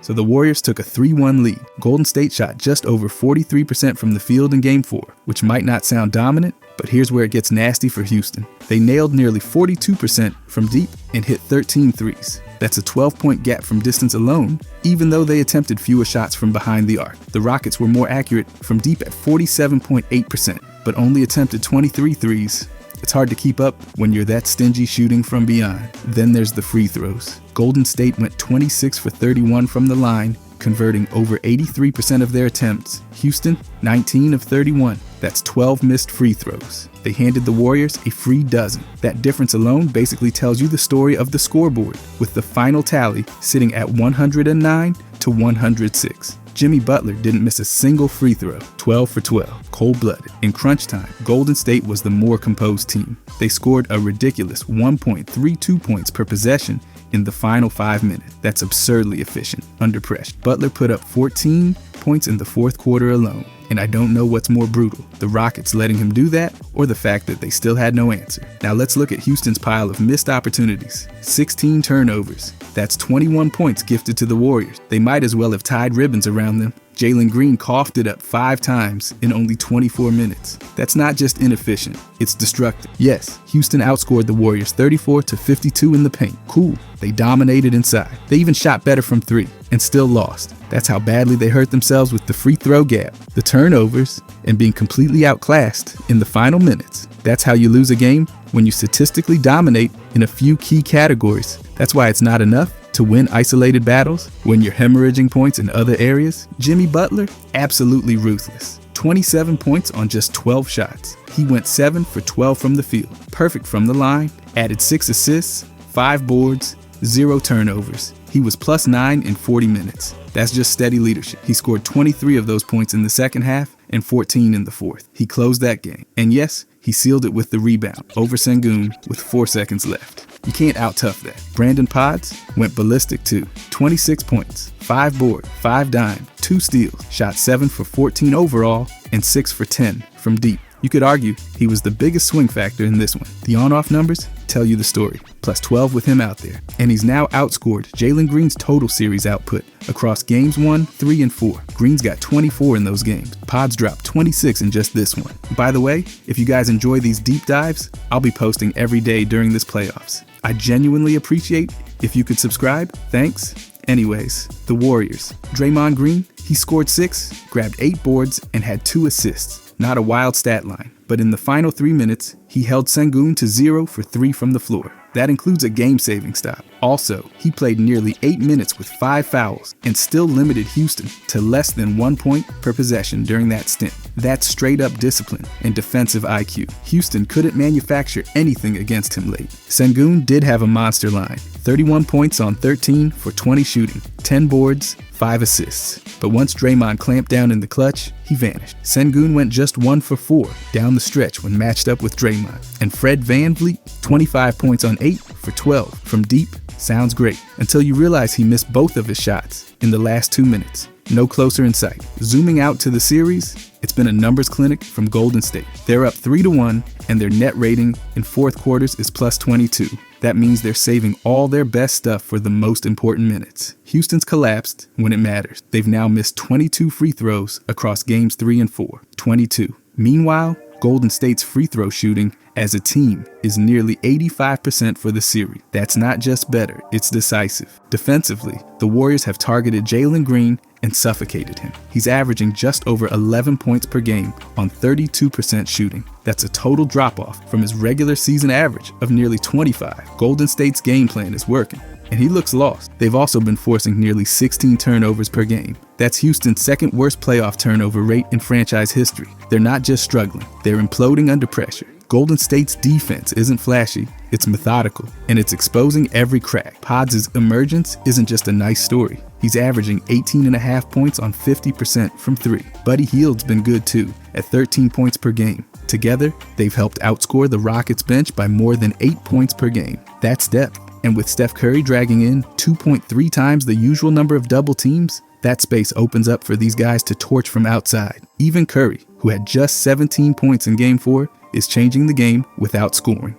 So the Warriors took a 3-1 lead. Golden State shot just over 43% from the field in Game 4, which might not sound dominant, but here's where it gets nasty for Houston. They nailed nearly 42% from deep and hit 13 threes. That's a 12-point gap from distance alone, even though they attempted fewer shots from behind the arc. The Rockets were more accurate from deep at 47.8%, but only attempted 23 threes. It's hard to keep up when you're that stingy shooting from beyond. Then there's the free throws. Golden State went 26 for 31 from the line, converting over 83% of their attempts. Houston, 19 of 31. That's 12 missed free throws. They handed the Warriors a free dozen. That difference alone basically tells you the story of the scoreboard, with the final tally sitting at 109 to 106. Jimmy Butler didn't miss a single free throw, 12 for 12, cold-blooded. In crunch time, Golden State was the more composed team. They scored a ridiculous 1.32 points per possession in the final 5 minutes. That's absurdly efficient under pressure. Butler put up 14 points in the fourth quarter alone. And I don't know what's more brutal, the Rockets letting him do that or the fact that they still had no answer. Now let's look at Houston's pile of missed opportunities. 16 turnovers. That's 21 points gifted to the Warriors. They might as well have tied ribbons around them. Jalen Green coughed it up 5 times in only 24 minutes. That's not just inefficient, it's destructive. Yes, Houston outscored the Warriors 34 to 52 in the paint. Cool, they dominated inside. They even shot better from 3 and still lost. That's how badly they hurt themselves with the free throw gap, the turnovers, and being completely outclassed in the final minutes. That's how you lose a game, when you statistically dominate in a few key categories. That's why it's not enough to win isolated battles when you're hemorrhaging points in other areas. Jimmy Butler, absolutely ruthless. 27 points on just 12 shots. He went 7 for 12 from the field, perfect from the line, added 6 assists, 5 boards, 0 turnovers. He was +9 in 40 minutes. That's just steady leadership. He scored 23 of those points in the second half and 14 in the fourth. He closed that game. And yes, he sealed it with the rebound over Sengun with 4 seconds left. You can't out-tough that. Brandon Podds went ballistic too. 26 points, 5 board, 5 dime, 2 steals, shot 7 for 14 overall, and 6 for 10 from deep. You could argue he was the biggest swing factor in this one. The on-off numbers tell you the story, plus 12 with him out there. And he's now outscored Jalen Green's total series output across games 1, 3, and 4. Green's got 24 in those games. Podds dropped 26 in just this one. By the way, if you guys enjoy these deep dives, I'll be posting every day during this playoffs. I genuinely appreciate if you could subscribe. Thanks. Anyways, the Warriors. Draymond Green, he scored 6, grabbed 8 boards, and had 2 assists. Not a wild stat line, but in the final 3 minutes, he held Sengun to 0 for 3 from the floor. That includes a game-saving stop. Also, he played nearly 8 minutes with 5 fouls and still limited Houston to less than 1 point per possession during that stint. That's straight-up discipline and defensive IQ. Houston couldn't manufacture anything against him late. Sengun did have a monster line. 31 points on 13 for 20 shooting, 10 boards, 5 assists. But once Draymond clamped down in the clutch, he vanished. Sengun went just 1 for 4 down the stretch when matched up with Draymond. And Fred VanVleet, 25 points on 8 for 12 from deep. Sounds great, until you realize he missed both of his shots in the last 2 minutes. No closer in sight. Zooming out to the series, it's been a numbers clinic from Golden State. They're up 3-1, and their net rating in fourth quarters is +22. That means they're saving all their best stuff for the most important minutes. Houston's collapsed when it matters. They've now missed 22 free throws across games 3 and 4. 22. Meanwhile, Golden State's free throw shooting as a team is nearly 85% for the series. That's not just better, it's decisive. Defensively, the Warriors have targeted Jalen Green and suffocated him. He's averaging just over 11 points per game on 32% shooting. That's a total drop-off from his regular season average of nearly 25. Golden State's game plan is working, and he looks lost. They've also been forcing nearly 16 turnovers per game. That's Houston's second worst playoff turnover rate in franchise history. They're not just struggling, they're imploding under pressure. Golden State's defense isn't flashy, it's methodical, and it's exposing every crack. Podds' emergence isn't just a nice story. He's averaging 18.5 points on 50% from 3. Buddy Hield's been good too, at 13 points per game. Together, they've helped outscore the Rockets bench by more than 8 points per game. That's depth. And with Steph Curry dragging in 2.3 times the usual number of double teams, that space opens up for these guys to torch from outside. Even Curry, who had just 17 points in Game 4, is changing the game without scoring.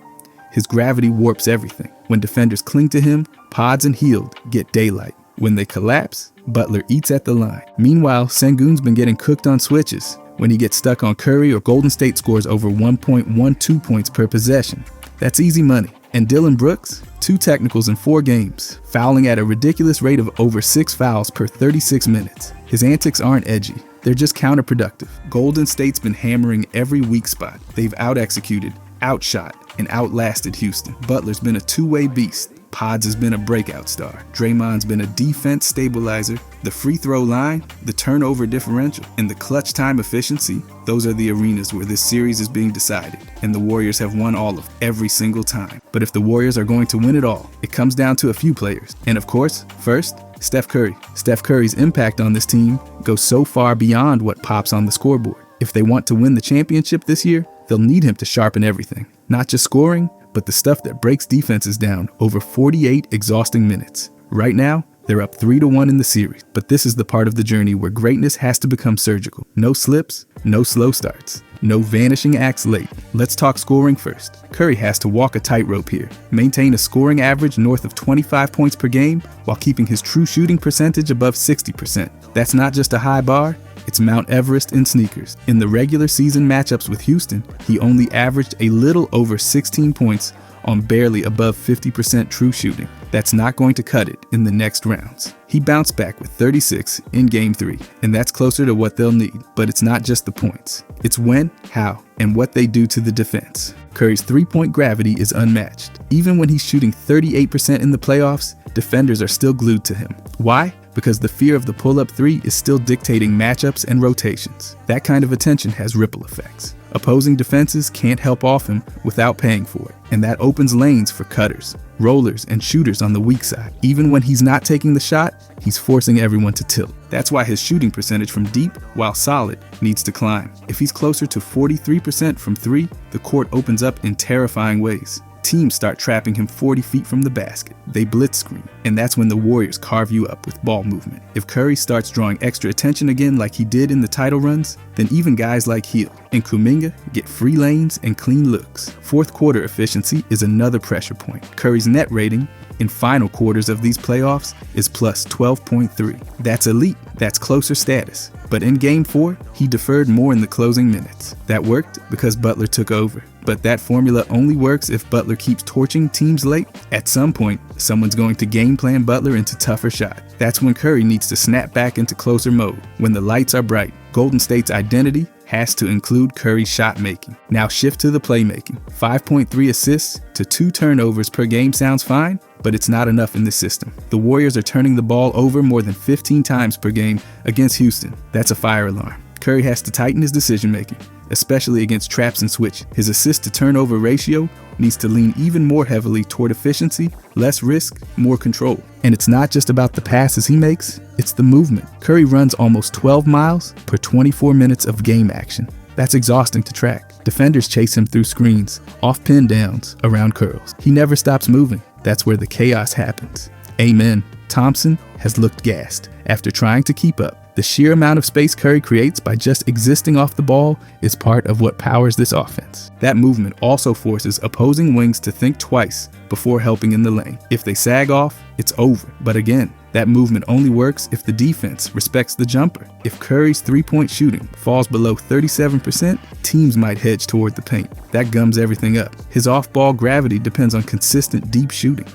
His gravity warps everything. When defenders cling to him, Podds and Hield get daylight. When they collapse, Butler eats at the line. Meanwhile, Sengun's been getting cooked on switches when he gets stuck on Curry or Golden State scores over 1.12 points per possession. That's easy money. And Dillon Brooks, 2 technicals in 4 games, fouling at a ridiculous rate of over 6 fouls per 36 minutes. His antics aren't edgy. They're just counterproductive. Golden State's been hammering every weak spot. They've out-executed, outshot, and outlasted Houston. Butler's been a two-way beast. Pods has been a breakout star. Draymond's been a defense stabilizer. The free throw line, the turnover differential, and the clutch time efficiency, those are the arenas where this series is being decided. And the Warriors have won all of every single time. But if the Warriors are going to win it all, it comes down to a few players. And of course, first, Steph Curry. Steph Curry's impact on this team goes so far beyond what pops on the scoreboard. If they want to win the championship this year, they'll need him to sharpen everything. Not just scoring, but the stuff that breaks defenses down over 48 exhausting minutes. Right now, they're up 3-1 in the series, but this is the part of the journey where greatness has to become surgical. No slips, no slow starts, no vanishing acts late. Let's talk scoring first. Curry has to walk a tightrope here, maintain a scoring average north of 25 points per game while keeping his true shooting percentage above 60%. That's not just a high bar, it's Mount Everest in sneakers. In the regular season matchups with Houston, he only averaged a little over 16 points on barely above 50% true shooting. That's not going to cut it in the next rounds. He bounced back with 36 in Game 3, and that's closer to what they'll need. But it's not just the points. It's when, how, and what they do to the defense. Curry's three-point gravity is unmatched. Even when he's shooting 38% in the playoffs, defenders are still glued to him. Why? Because the fear of the pull-up three is still dictating matchups and rotations. That kind of attention has ripple effects. Opposing defenses can't help off him without paying for it, and that opens lanes for cutters, rollers, and shooters on the weak side. Even when he's not taking the shot, he's forcing everyone to tilt. That's why his shooting percentage from deep, while solid, needs to climb. If he's closer to 43% from 3, the court opens up in terrifying ways. Teams start trapping him 40 feet from the basket. They blitz screen, and that's when the Warriors carve you up with ball movement. If Curry starts drawing extra attention again like he did in the title runs, then even guys like Hield and Kuminga get free lanes and clean looks. Fourth quarter efficiency is another pressure point. Curry's net rating in final quarters of these playoffs is plus 12.3. That's elite. That's closer status. But in Game 4, he deferred more in the closing minutes. That worked because Butler took over. But that formula only works if Butler keeps torching teams late. At some point, someone's going to game plan Butler into tougher shots. That's when Curry needs to snap back into closer mode. When the lights are bright, Golden State's identity has to include Curry's shot making. Now shift to the playmaking. 5.3 assists to 2 turnovers per game sounds fine, but it's not enough in this system. The Warriors are turning the ball over more than 15 times per game against Houston. That's a fire alarm. Curry has to tighten his decision making, especially against traps and switch. His assist to turnover ratio needs to lean even more heavily toward efficiency, less risk, more control. And it's not just about the passes he makes, it's the movement. Curry runs almost 12 miles per 24 minutes of game action. That's exhausting to track. Defenders chase him through screens, off pin downs, around curls. He never stops moving. That's where the chaos happens. Amen. Thompson has looked gassed after trying to keep up. The sheer amount of space Curry creates by just existing off the ball is part of what powers this offense. That movement also forces opposing wings to think twice before helping in the lane. If they sag off, it's over. But again, that movement only works if the defense respects the jumper. If Curry's three-point shooting falls below 37%, teams might hedge toward the paint. That gums everything up. His off-ball gravity depends on consistent deep shooting.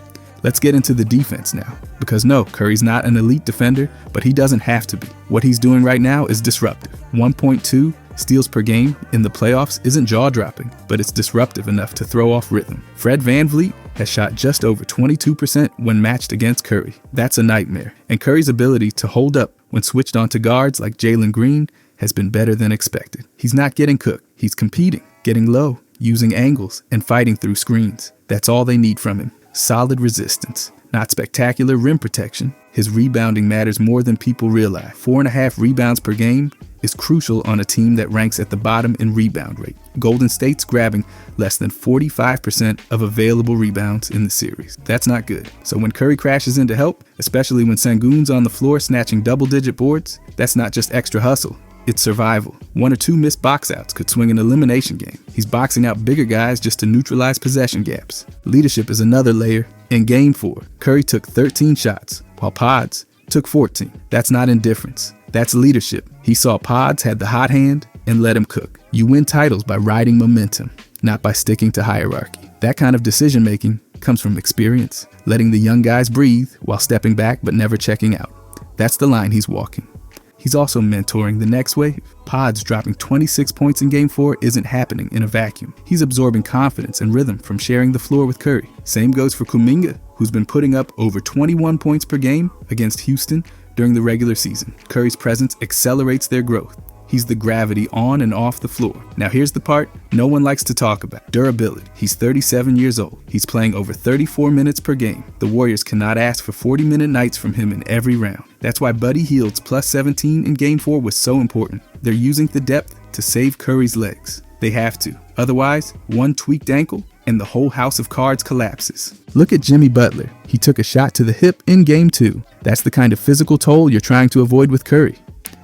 Let's get into the defense now. Because no, Curry's not an elite defender, but he doesn't have to be. What he's doing right now is disruptive. 1.2 steals per game in the playoffs isn't jaw-dropping, but it's disruptive enough to throw off rhythm. Fred VanVleet has shot just over 22% when matched against Curry. That's a nightmare. And Curry's ability to hold up when switched onto guards like Jalen Green has been better than expected. He's not getting cooked. He's competing, getting low, using angles, and fighting through screens. That's all they need from him. Solid resistance, not spectacular rim protection. His rebounding matters more than people realize. 4.5 rebounds per game is crucial on a team that ranks at the bottom in rebound rate. Golden State's grabbing less than 45% of available rebounds in the series. That's not good. So when Curry crashes in to help, especially when Sengun's on the floor snatching double-digit boards, that's not just extra hustle. It's survival. 1 or 2 missed box outs could swing an elimination game. He's boxing out bigger guys just to neutralize possession gaps. Leadership is another layer. In Game 4, Curry took 13 shots, while Pods took 14. That's not indifference. That's leadership. He saw Pods had the hot hand and let him cook. You win titles by riding momentum, not by sticking to hierarchy. That kind of decision making comes from experience, letting the young guys breathe while stepping back but never checking out. That's the line he's walking. He's also mentoring the next wave. Pods dropping 26 points in Game 4 isn't happening in a vacuum. He's absorbing confidence and rhythm from sharing the floor with Curry. Same goes for Kuminga, who's been putting up over 21 points per game against Houston during the regular season. Curry's presence accelerates their growth. He's the gravity on and off the floor. Now here's the part no one likes to talk about: durability. He's 37 years old. He's playing over 34 minutes per game. The Warriors cannot ask for 40-minute nights from him in every round. That's why Buddy Hield's plus 17 in Game 4 was so important. They're using the depth to save Curry's legs. They have to. Otherwise, one tweaked ankle and the whole house of cards collapses. Look at Jimmy Butler. He took a shot to the hip in Game 2. That's the kind of physical toll you're trying to avoid with Curry.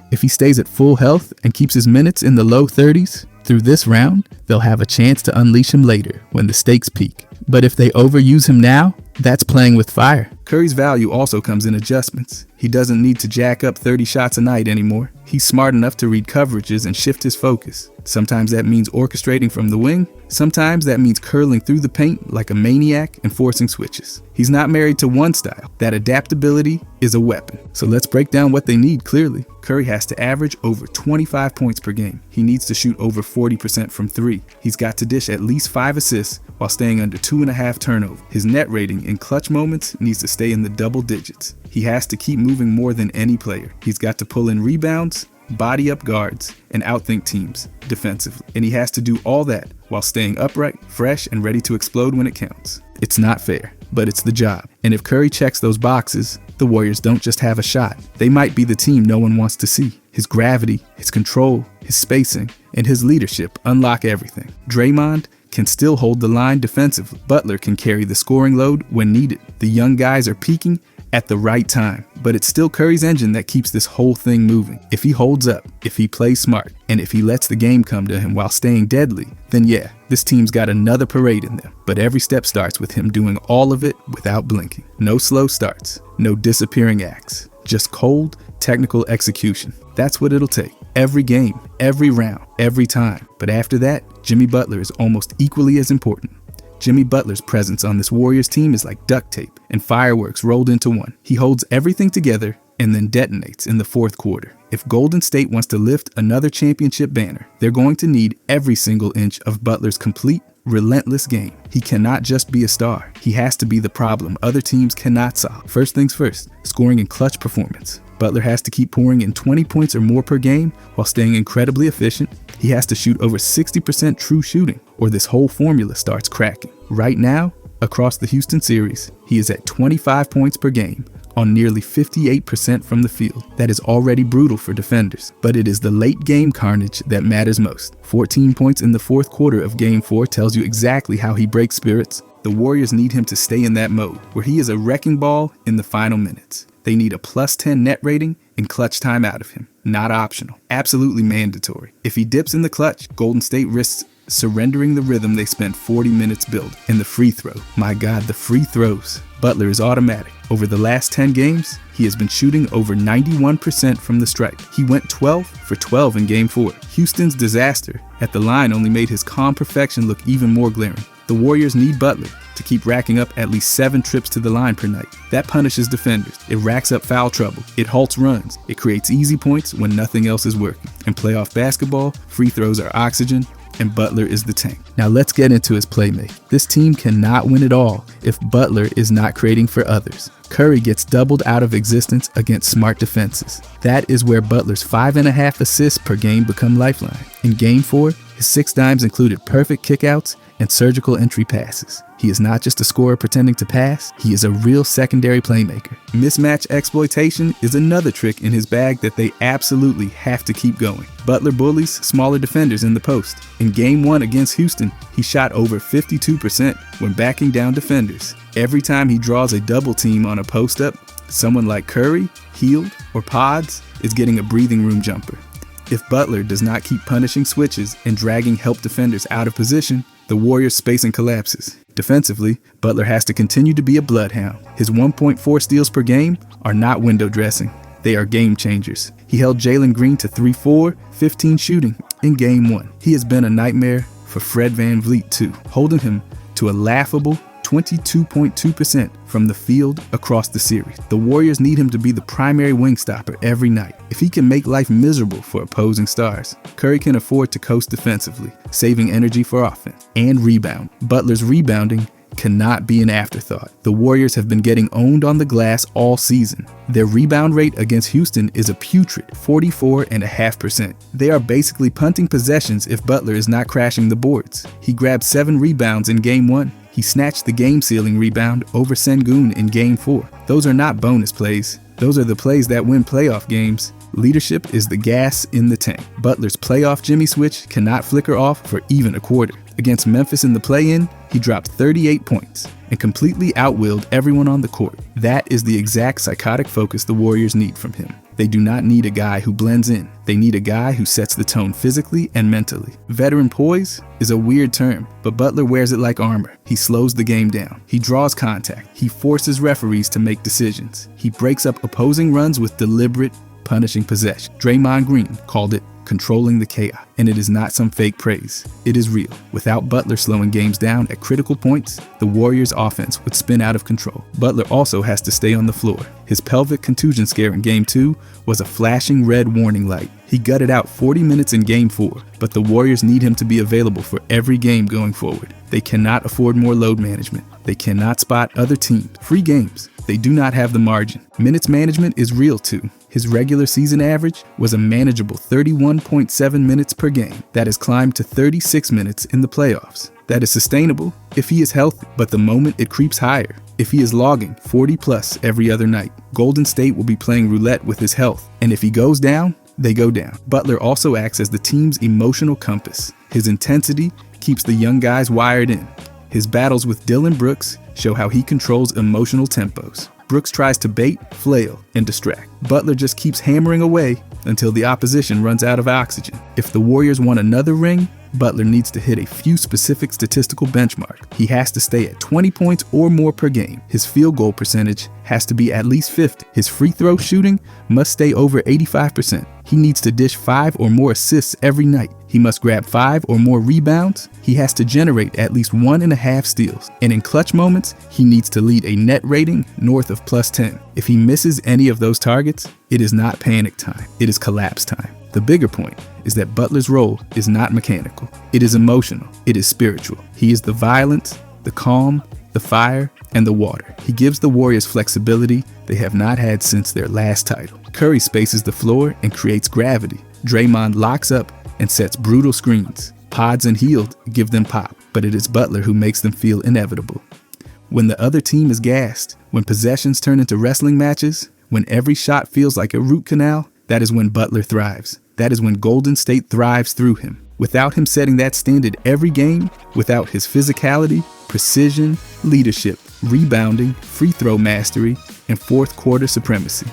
If he stays at full health and keeps his minutes in the low 30s through this round, they'll have a chance to unleash him later when the stakes peak. But if they overuse him now, that's playing with fire. Curry's value also comes in adjustments. He doesn't need to jack up 30 shots a night anymore. He's smart enough to read coverages and shift his focus. Sometimes that means orchestrating from the wing. Sometimes that means curling through the paint like a maniac and forcing switches. He's not married to one style. That adaptability is a weapon. So let's break down what they need clearly. Curry has to average over 25 points per game. He needs to shoot over 40% from 3. He's got to dish at least 5 assists while staying under 2.5 turnovers. His net rating in clutch moments needs to stay in the double digits. He has to keep moving more than any player. He's got to pull in rebounds, body up guards, and outthink teams defensively. And he has to do all that while staying upright, fresh, and ready to explode when it counts. It's not fair, but it's the job. And if Curry checks those boxes, the Warriors don't just have a shot. They might be the team no one wants to see. His gravity, his control, his spacing, and his leadership unlock everything. Draymond can still hold the line defensively. Butler can carry the scoring load when needed. The young guys are peaking at the right time, but it's still Curry's engine that keeps this whole thing moving. If he holds up, if he plays smart, and if he lets the game come to him while staying deadly, then yeah, this team's got another parade in them. But every step starts with him doing all of it without blinking. No slow starts, no disappearing acts, just cold, technical execution. That's what it'll take. Every game, every round, every time. But after that, Jimmy Butler is almost equally as important. Jimmy Butler's presence on this Warriors team is like duct tape and fireworks rolled into one. He holds everything together and then detonates in the fourth quarter. If Golden State wants to lift another championship banner, they're going to need every single inch of Butler's complete, relentless game. He cannot just be a star. He has to be the problem other teams cannot solve. First things first, scoring in clutch performance. Butler has to keep pouring in 20 points or more per game while staying incredibly efficient. He has to shoot over 60% true shooting, or this whole formula starts cracking. Right now, across the Houston series, he is at 25 points per game on nearly 58% from the field. That is already brutal for defenders, but it is the late game carnage that matters most. 14 points in the fourth quarter of Game 4 tells you exactly how he breaks spirits. The Warriors need him to stay in that mode, where he is a wrecking ball in the final minutes. They need a plus 10 net rating and clutch time out of him. Not optional. Absolutely mandatory. If he dips in the clutch, Golden State risks surrendering the rhythm they spent 40 minutes building. And the free throw. My God, the free throws. Butler is automatic. Over the last 10 games, he has been shooting over 91% from the stripe. He went 12 for 12 in Game 4. Houston's disaster at the line only made his calm perfection look even more glaring. The Warriors need Butler to keep racking up at least 7 trips to the line per night. That punishes defenders. It racks up foul trouble. It halts runs. It creates easy points when nothing else is working. In playoff basketball, free throws are oxygen, and Butler is the tank. Now let's get into his playmaking. This team cannot win it all if Butler is not creating for others. Curry gets doubled out of existence against smart defenses. That is where Butler's 5.5 assists per game become lifeline. In Game 4, his 6 dimes included perfect kickouts and surgical entry passes. He is not just a scorer pretending to pass, he is a real secondary playmaker. Mismatch exploitation is another trick in his bag that they absolutely have to keep going. Butler bullies smaller defenders in the post. In Game 1 against Houston, he shot over 52% when backing down defenders. Every time he draws a double team on a post-up, someone like Curry, Hield, or Pods is getting a breathing room jumper. If Butler does not keep punishing switches and dragging help defenders out of position, the Warriors' spacing collapses. Defensively, Butler has to continue to be a bloodhound. His 1.4 steals per game are not window dressing. They are game changers. He held Jalen Green to 3-4, 15 shooting in Game 1. He has been a nightmare for Fred VanVleet too, holding him to a laughable 22.2% from the field across the series. The Warriors need him to be the primary wing stopper every night. If he can make life miserable for opposing stars, Curry can afford to coast defensively, saving energy for offense and rebound. Butler's rebounding cannot be an afterthought. The Warriors have been getting owned on the glass all season. Their rebound rate against Houston is a putrid 44.5%. They are basically punting possessions if Butler is not crashing the boards. He grabbed 7 rebounds in Game 1. He snatched the game-sealing rebound over Sengun in Game 4. Those are not bonus plays. Those are the plays that win playoff games. Leadership is the gas in the tank. Butler's playoff Jimmy switch cannot flicker off for even a quarter. Against Memphis in the play-in, he dropped 38 points and completely outwilled everyone on the court. That is the exact psychotic focus the Warriors need from him. They do not need a guy who blends in. They need a guy who sets the tone physically and mentally. Veteran poise is a weird term, but Butler wears it like armor. He slows the game down. He draws contact. He forces referees to make decisions. He breaks up opposing runs with deliberate, punishing possession. Draymond Green called it controlling the chaos, and it is not some fake praise. It is real. Without Butler slowing games down at critical points, the Warriors' offense would spin out of control. Butler also has to stay on the floor. His pelvic contusion scare in Game 2 was a flashing red warning light. He gutted out 40 minutes in Game 4, but the Warriors need him to be available for every game going forward. They cannot afford more load management. They cannot spot other teams. Free games. They do not have the margin. Minutes management is real too. His regular season average was a manageable 31.7 minutes per game. That has climbed to 36 minutes in the playoffs. That is sustainable if he is healthy, but the moment it creeps higher, if he is logging 40 plus every other night, Golden State will be playing roulette with his health. And if he goes down, they go down. Butler also acts as the team's emotional compass. His intensity keeps the young guys wired in. His battles with Dillon Brooks show how he controls emotional tempos. Brooks tries to bait, flail, and distract. Butler just keeps hammering away until the opposition runs out of oxygen. If the Warriors want another ring, Butler needs to hit a few specific statistical benchmarks. He has to stay at 20 points or more per game. His field goal percentage has to be at least 50. His free throw shooting must stay over 85%. He needs to dish 5 or more assists every night. He must grab 5 or more rebounds. He has to generate at least 1.5 steals. And in clutch moments, he needs to lead a net rating north of +10. If he misses any of those targets, it is not panic time. It is collapse time. The bigger point is that Butler's role is not mechanical. It is emotional. It is spiritual. He is the violence, the calm, the fire, and the water. He gives the Warriors flexibility they have not had since their last title. Curry spaces the floor and creates gravity. Draymond locks up and sets brutal screens. Pods and Hield give them pop, but it is Butler who makes them feel inevitable. When the other team is gassed, when possessions turn into wrestling matches, when every shot feels like a root canal, that is when Butler thrives. That is when Golden State thrives through him. Without him setting that standard every game, without his physicality, precision, leadership, rebounding, free throw mastery, and fourth quarter supremacy,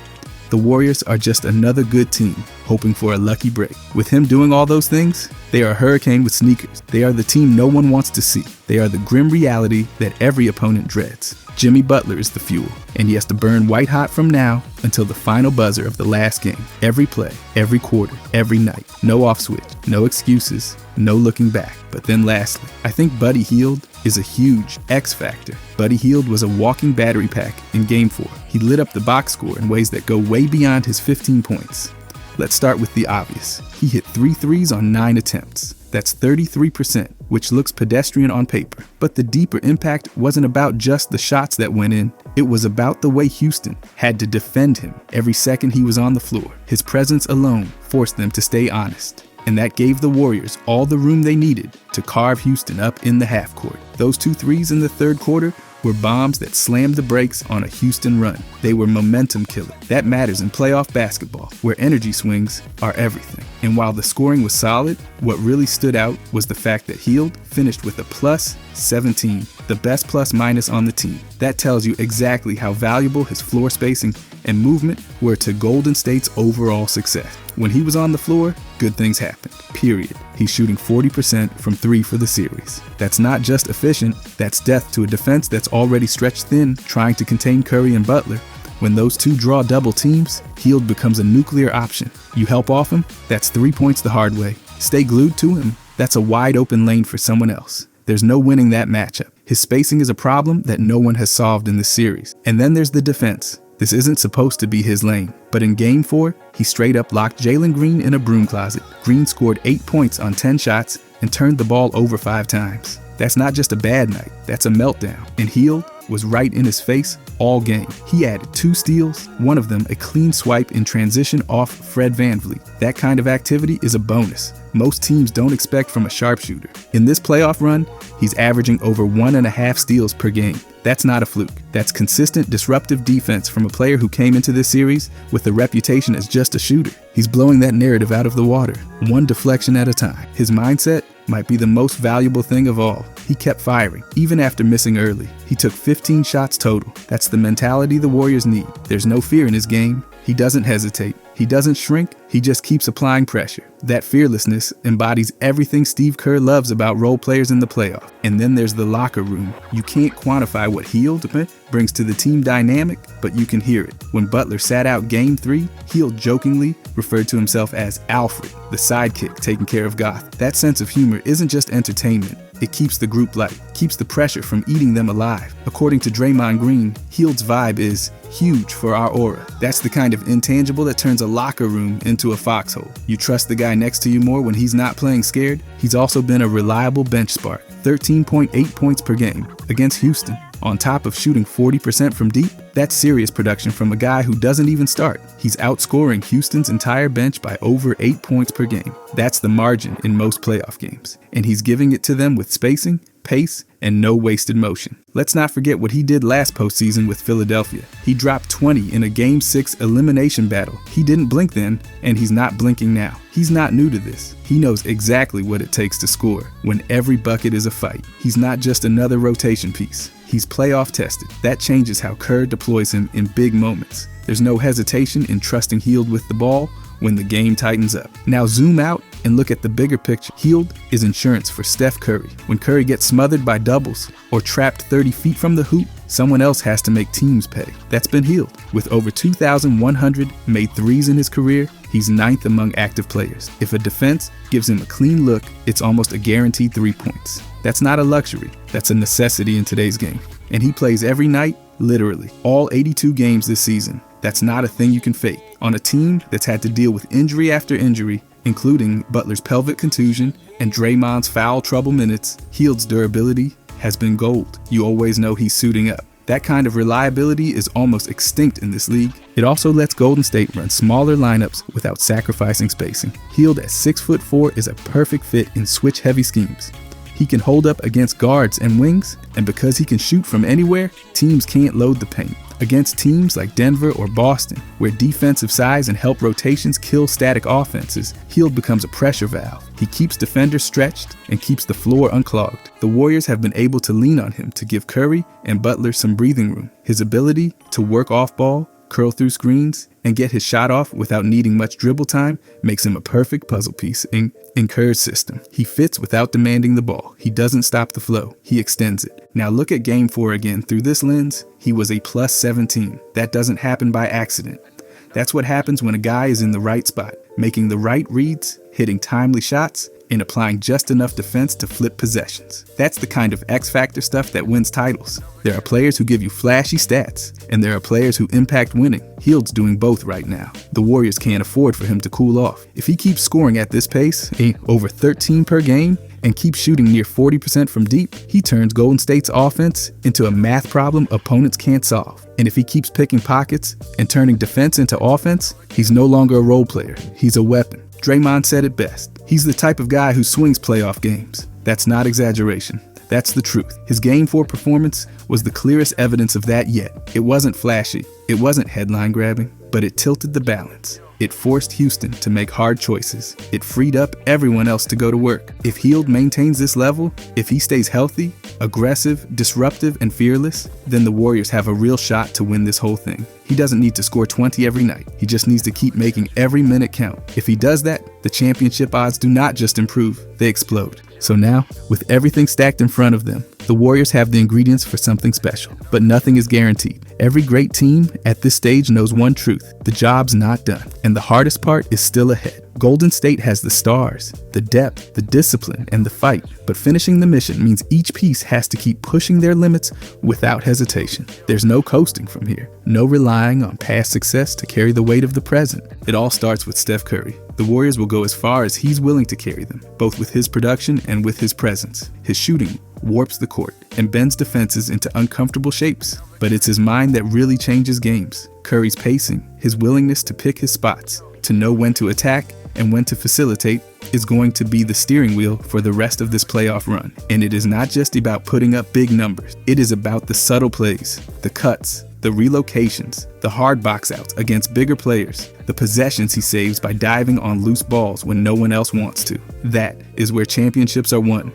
the Warriors are just another good team hoping for a lucky break. With him doing all those things, they are a hurricane with sneakers. They are the team no one wants to see. They are the grim reality that every opponent dreads. Jimmy Butler is the fuel, and he has to burn white hot from now until the final buzzer of the last game. Every play, every quarter, every night. No off switch, no excuses, no looking back. But then lastly, I think Buddy Hield is a huge X factor. Buddy Hield was a walking battery pack in Game 4. He lit up the box score in ways that go way beyond his 15 points. Let's start with the obvious. He hit 3 threes on 9 attempts. That's 33%, which looks pedestrian on paper. But the deeper impact wasn't about just the shots that went in. It was about the way Houston had to defend him every second he was on the floor. His presence alone forced them to stay honest. And that gave the Warriors all the room they needed to carve Houston up in the half court. Those 2 threes in the third quarter were bombs that slammed the brakes on a Houston run. They were momentum killers. That matters in playoff basketball, where energy swings are everything. And while the scoring was solid, what really stood out was the fact that Hield finished with a +17, the best plus-minus on the team. That tells you exactly how valuable his floor spacing and movement were to Golden State's overall success. When he was on the floor, good things happened, period. he's shooting 40% from 3 for the series. That's not just efficient, that's death to a defense that's already stretched thin, trying to contain Curry and Butler. When those two draw double teams, Hield becomes a nuclear option. You help off him, that's 3 points the hard way. Stay glued to him, that's a wide open lane for someone else. There's no winning that matchup. His spacing is a problem that no one has solved in this series. And then there's the defense. This isn't supposed to be his lane, but in Game 4, he straight up locked Jalen Green in a broom closet. Green scored 8 points on 10 shots and turned the ball over 5 times. That's not just a bad night, that's a meltdown. And Hield was right in his face all game. He added 2 steals, one of them a clean swipe in transition off Fred VanVleet. That kind of activity is a bonus most teams don't expect from a sharpshooter. In this playoff run, he's averaging over 1.5 steals per game. That's not a fluke. That's consistent, disruptive defense from a player who came into this series with a reputation as just a shooter. He's blowing that narrative out of the water, one deflection at a time. His mindset might be the most valuable thing of all. He kept firing, even after missing early. He took 15 shots total. That's the mentality the Warriors need. There's no fear in his game. He doesn't hesitate. He doesn't shrink. He just keeps applying pressure. That fearlessness embodies everything Steve Kerr loves about role players in the playoff. And then there's the locker room. You can't quantify what Hield brings to the team dynamic, but you can hear it. When Butler sat out Game 3, Hield jokingly referred to himself as Alfred, the sidekick taking care of Goth. That sense of humor isn't just entertainment. It keeps the group light, keeps the pressure from eating them alive. According to Draymond Green, Hield's vibe is huge for our aura. That's the kind of intangible that turns a locker room into a foxhole. You trust the guy next to you more when he's not playing scared. He's also been a reliable bench spark, 13.8 points per game against Houston. On top of shooting 40% from deep, that's serious production from a guy who doesn't even start. He's outscoring Houston's entire bench by over 8 points per game. That's the margin in most playoff games. And he's giving it to them with spacing, pace, and no wasted motion. Let's not forget what he did last postseason with Philadelphia. He dropped 20 in a Game 6 elimination battle. He didn't blink then, and he's not blinking now. He's not new to this. He knows exactly what it takes to score when every bucket is a fight. He's not just another rotation piece. He's playoff tested. That changes how Kerr deploys him in big moments. There's no hesitation in trusting Hield with the ball when the game tightens up. Now zoom out and look at the bigger picture. Hield is insurance for Steph Curry. When Curry gets smothered by doubles or trapped 30 feet from the hoop, someone else has to make teams pay. That's been Hield. With over 2,100 made threes in his career, he's 9th among active players. If a defense gives him a clean look, it's almost a guaranteed 3 points. That's not a luxury, that's a necessity in today's game. And he plays every night, literally, all 82 games this season. That's not a thing you can fake. On a team that's had to deal with injury after injury, including Butler's pelvic contusion and Draymond's foul trouble minutes, Hield's durability has been gold. You always know he's suiting up. That kind of reliability is almost extinct in this league. It also lets Golden State run smaller lineups without sacrificing spacing. Hield at 6'4" is a perfect fit in switch-heavy schemes. He can hold up against guards and wings, and because he can shoot from anywhere, teams can't load the paint. Against teams like Denver or Boston, where defensive size and help rotations kill static offenses, Hield becomes a pressure valve. He keeps defenders stretched and keeps the floor unclogged. The Warriors have been able to lean on him to give Curry and Butler some breathing room. His ability to work off ball, curl through screens, and get his shot off without needing much dribble time makes him a perfect puzzle piece in Kerr's system. He fits without demanding the ball. He doesn't stop the flow. He extends it. Now look at Game 4 again. Through this lens, he was a plus 17. That doesn't happen by accident. That's what happens when a guy is in the right spot, making the right reads, hitting timely shots, and applying just enough defense to flip possessions. That's the kind of X-factor stuff that wins titles. There are players who give you flashy stats, and there are players who impact winning. Hield's doing both right now. The Warriors can't afford for him to cool off. If he keeps scoring at this pace, over 13 per game, and keeps shooting near 40% from deep, he turns Golden State's offense into a math problem opponents can't solve. And if he keeps picking pockets and turning defense into offense, he's no longer a role player. He's a weapon. Draymond said it best. He's the type of guy who swings playoff games. That's not exaggeration. That's the truth. His Game 4 performance was the clearest evidence of that yet. It wasn't flashy. It wasn't headline grabbing, but it tilted the balance. It forced Houston to make hard choices. It freed up everyone else to go to work. If Hield maintains this level, if he stays healthy, aggressive, disruptive, and fearless, then the Warriors have a real shot to win this whole thing. He doesn't need to score 20 every night. He just needs to keep making every minute count. If he does that, the championship odds do not just improve, they explode. So now, with everything stacked in front of them, the Warriors have the ingredients for something special, but nothing is guaranteed. Every great team at this stage knows one truth: the job's not done, and the hardest part is still ahead. Golden State has the stars, the depth, the discipline, and the fight, but finishing the mission means each piece has to keep pushing their limits without hesitation. There's no coasting from here, no relying on past success to carry the weight of the present. It all starts with Steph Curry. The Warriors will go as far as he's willing to carry them, both with his production and with his presence. His shooting warps the court and bends defenses into uncomfortable shapes, but it's his mind that really changes games. Curry's pacing, his willingness to pick his spots, to know when to attack and when to facilitate, is going to be the steering wheel for the rest of this playoff run. And it is not just about putting up big numbers. It is about the subtle plays, the cuts, the relocations, the hard box outs against bigger players, the possessions he saves by diving on loose balls when no one else wants to. That is where championships are won.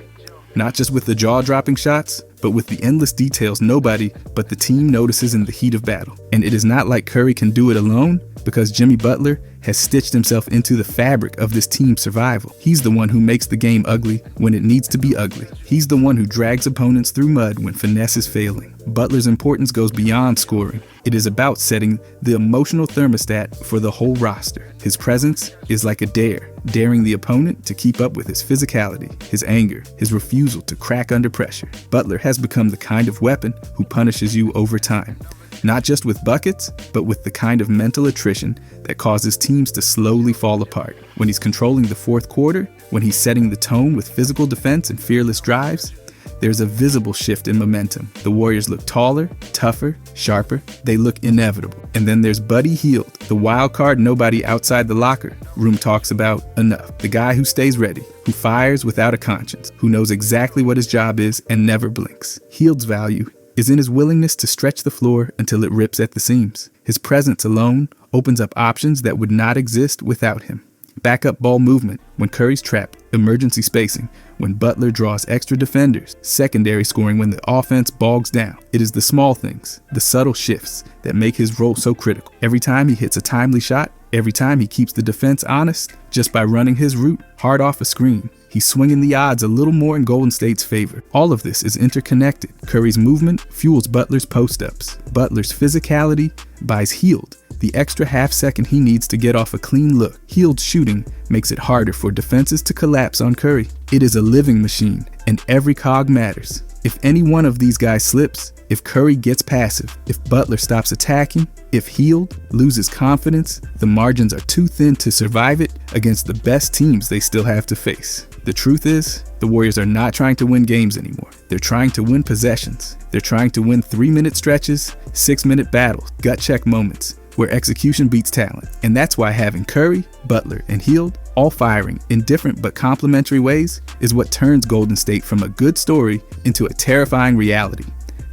Not just with the jaw-dropping shots, but with the endless details nobody but the team notices in the heat of battle. And it is not like Curry can do it alone, because Jimmy Butler has stitched himself into the fabric of this team's survival. He's the one who makes the game ugly when it needs to be ugly. He's the one who drags opponents through mud when finesse is failing. Butler's importance goes beyond scoring. It is about setting the emotional thermostat for the whole roster. His presence is like a dare, daring the opponent to keep up with his physicality, his anger, his refusal to crack under pressure. Butler has become the kind of weapon who punishes you over time. Not just with buckets, but with the kind of mental attrition that causes teams to slowly fall apart. When he's controlling the fourth quarter, when he's setting the tone with physical defense and fearless drives, there's a visible shift in momentum. The Warriors look taller, tougher, sharper. They look inevitable. And then there's Buddy Hield, the wild card nobody outside the locker room talks about enough. The guy who stays ready, who fires without a conscience, who knows exactly what his job is and never blinks. Hield's value is in his willingness to stretch the floor until it rips at the seams. His presence alone opens up options that would not exist without him. Backup ball movement when Curry's trapped, emergency spacing when Butler draws extra defenders, secondary scoring when the offense bogs down. It is the small things, the subtle shifts that make his role so critical. Every time he hits a timely shot, every time he keeps the defense honest, just by running his route hard off a screen, he's swinging the odds a little more in Golden State's favor. All of this is interconnected. Curry's movement fuels Butler's post-ups. Butler's physicality buys Hield the extra half second he needs to get off a clean look. Hield's shooting makes it harder for defenses to collapse on Curry. It is a living machine, and every cog matters. If any one of these guys slips, if Curry gets passive, if Butler stops attacking, if Hield loses confidence, the margins are too thin to survive it against the best teams they still have to face. The truth is, the Warriors are not trying to win games anymore. They're trying to win possessions. They're trying to win 3-minute stretches, 6-minute battles, gut check moments where execution beats talent. And that's why having Curry, Butler, and Hield all firing in different but complementary ways is what turns Golden State from a good story into a terrifying reality.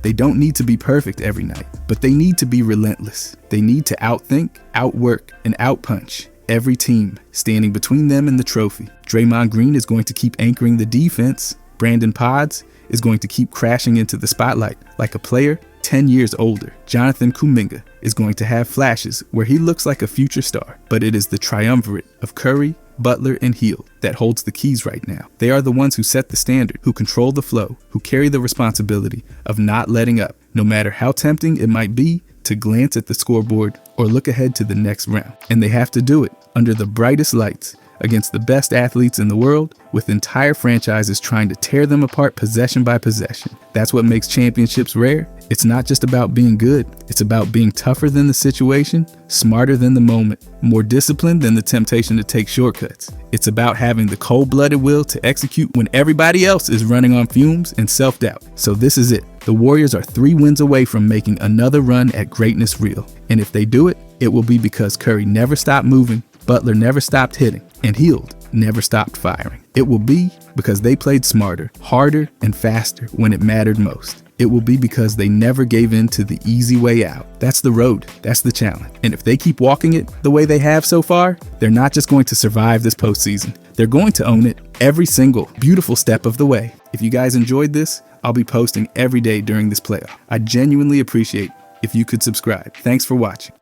They don't need to be perfect every night, but they need to be relentless. They need to outthink, outwork, and outpunch every team standing between them and the trophy. Draymond Green is going to keep anchoring the defense. Brandon Podds is going to keep crashing into the spotlight like a player 10 years older. Jonathan Kuminga is going to have flashes where he looks like a future star, but it is the triumvirate of Curry, Butler, and Hield that holds the keys right now. They are the ones who set the standard, who control the flow, who carry the responsibility of not letting up, no matter how tempting it might be to glance at the scoreboard or look ahead to the next round. And they have to do it under the brightest lights, against the best athletes in the world, with entire franchises trying to tear them apart possession by possession. That's what makes championships rare. It's not just about being good. It's about being tougher than the situation, smarter than the moment, more disciplined than the temptation to take shortcuts. It's about having the cold-blooded will to execute when everybody else is running on fumes and self-doubt. So this is it. The Warriors are 3 wins away from making another run at greatness real. And if they do it, it will be because Curry never stopped moving, Butler never stopped hitting, and Hield never stopped firing. It will be because they played smarter, harder, and faster when it mattered most. it will be because they never gave in to the easy way out. That's the road. That's the challenge. And if they keep walking it the way they have so far, they're not just going to survive this postseason. They're going to own it every single beautiful step of the way. If you guys enjoyed this, I'll be posting every day during this playoff. I genuinely appreciate if you could subscribe. Thanks for watching.